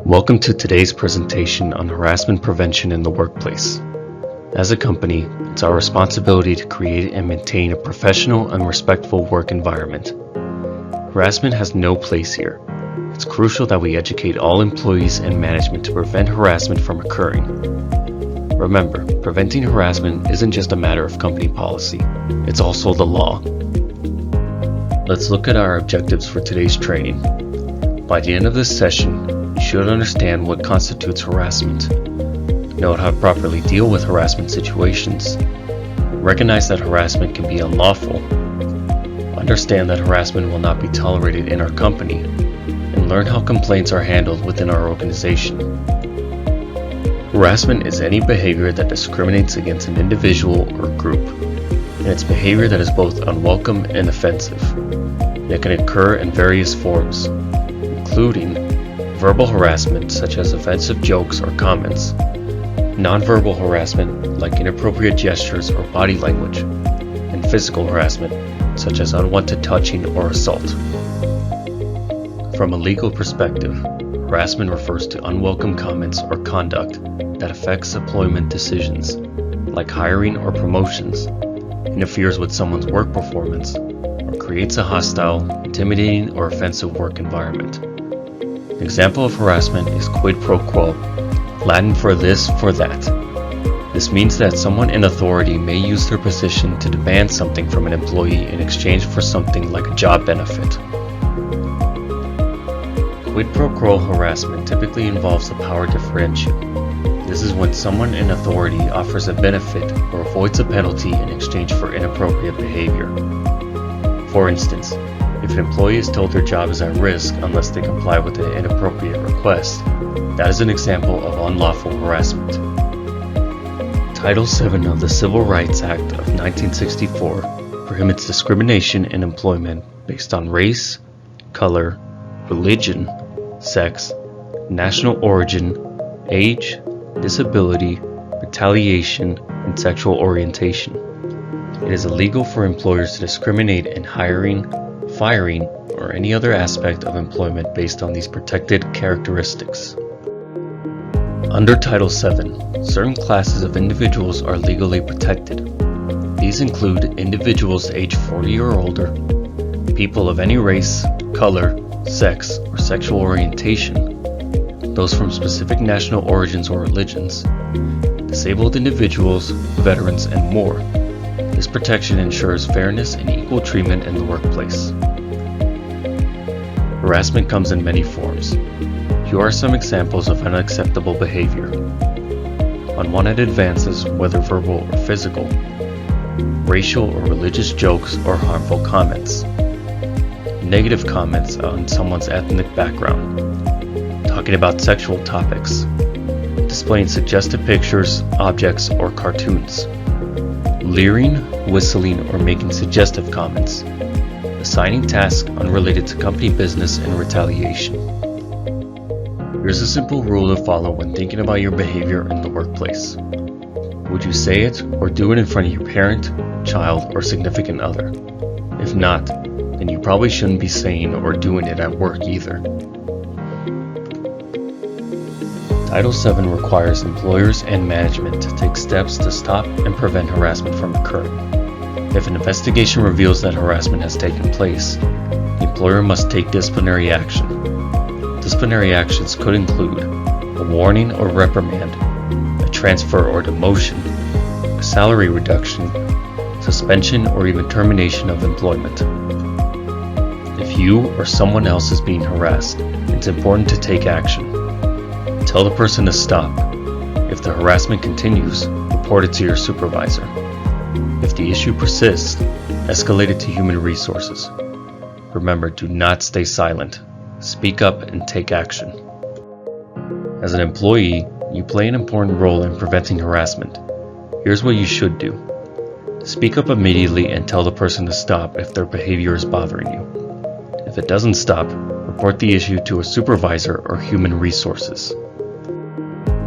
Welcome to today's presentation on harassment prevention in the workplace. As a company, it's our responsibility to create and maintain a professional and respectful work environment. Harassment has no place here. It's crucial that we educate all employees and management to prevent harassment from occurring. Remember, preventing harassment isn't just a matter of company policy, it's also the law. Let's look at our objectives for today's training. By the end of this session, you should understand what constitutes harassment, know how to properly deal with harassment situations, recognize that harassment can be unlawful, understand that harassment will not be tolerated in our company, and learn how complaints are handled within our organization. Harassment is any behavior that discriminates against an individual or group, and it's behavior that is both unwelcome and offensive. It can occur in various forms, including verbal harassment such as offensive jokes or comments, nonverbal harassment like inappropriate gestures or body language, and physical harassment such as unwanted touching or assault. From a legal perspective, harassment refers to unwelcome comments or conduct that affects employment decisions, like hiring or promotions, interferes with someone's work performance, or creates a hostile, intimidating, or offensive work environment. An example of harassment is quid pro quo, Latin for this, for that. This means that someone in authority may use their position to demand something from an employee in exchange for something like a job benefit. Quid pro quo harassment typically involves a power differential. This is when someone in authority offers a benefit or avoids a penalty in exchange for inappropriate behavior. For instance, if an employee is told their job is at risk unless they comply with an inappropriate request, that is an example of unlawful harassment. Title VII of the Civil Rights Act of 1964 prohibits discrimination in employment based on race, color, religion, sex, national origin, age, disability, retaliation, and sexual orientation. It is illegal for employers to discriminate in hiring, firing, or any other aspect of employment based on these protected characteristics. Under Title VII, certain classes of individuals are legally protected. These include individuals aged 40 or older, people of any race, color, sex, or sexual orientation, those from specific national origins or religions, disabled individuals, veterans, and more. This protection ensures fairness and equal treatment in the workplace. Harassment comes in many forms. Here are some examples of unacceptable behavior: unwanted advances, whether verbal or physical, racial or religious jokes or harmful comments, negative comments on someone's ethnic background, talking about sexual topics, displaying suggestive pictures, objects, or cartoons, leering, whistling, or making suggestive comments, assigning tasks unrelated to company business and retaliation. Here's a simple rule to follow when thinking about your behavior in the workplace. Would you say it or do it in front of your parent, child, or significant other? If not, then you probably shouldn't be saying or doing it at work either. Title VII requires employers and management to take steps to stop and prevent harassment from occurring. If an investigation reveals that harassment has taken place, the employer must take disciplinary action. Disciplinary actions could include a warning or reprimand, a transfer or demotion, a salary reduction, suspension, or even termination of employment. If you or someone else is being harassed, it's important to take action. Tell the person to stop. If the harassment continues, report it to your supervisor. If the issue persists, escalate it to human resources. Remember, do not stay silent. Speak up and take action. As an employee, you play an important role in preventing harassment. Here's what you should do. Speak up immediately and tell the person to stop if their behavior is bothering you. If it doesn't stop, report the issue to a supervisor or human resources.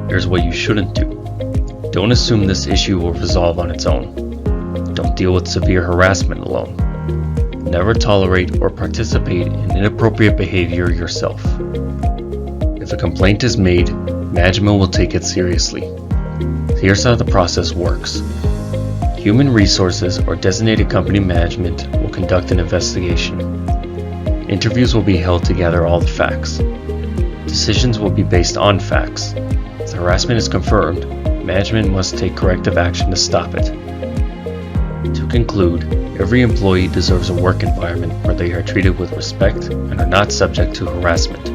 Here's what you shouldn't do. Don't assume this issue will resolve on its own. Don't deal with severe harassment alone. Never tolerate or participate in inappropriate behavior yourself. If a complaint is made, management will take it seriously. Here's how the process works. Human Resources or designated company management will conduct an investigation. Interviews will be held to gather all the facts. Decisions will be based on facts. If the harassment is confirmed, management must take corrective action to stop it. To conclude, every employee deserves a work environment where they are treated with respect and are not subject to harassment.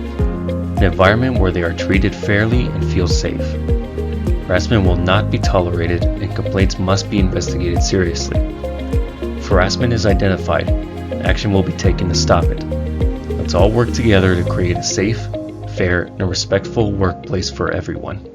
An environment where they are treated fairly and feel safe. Harassment will not be tolerated and complaints must be investigated seriously. If harassment is identified, action will be taken to stop it. Let's all work together to create a safe, fair, and respectful workplace for everyone.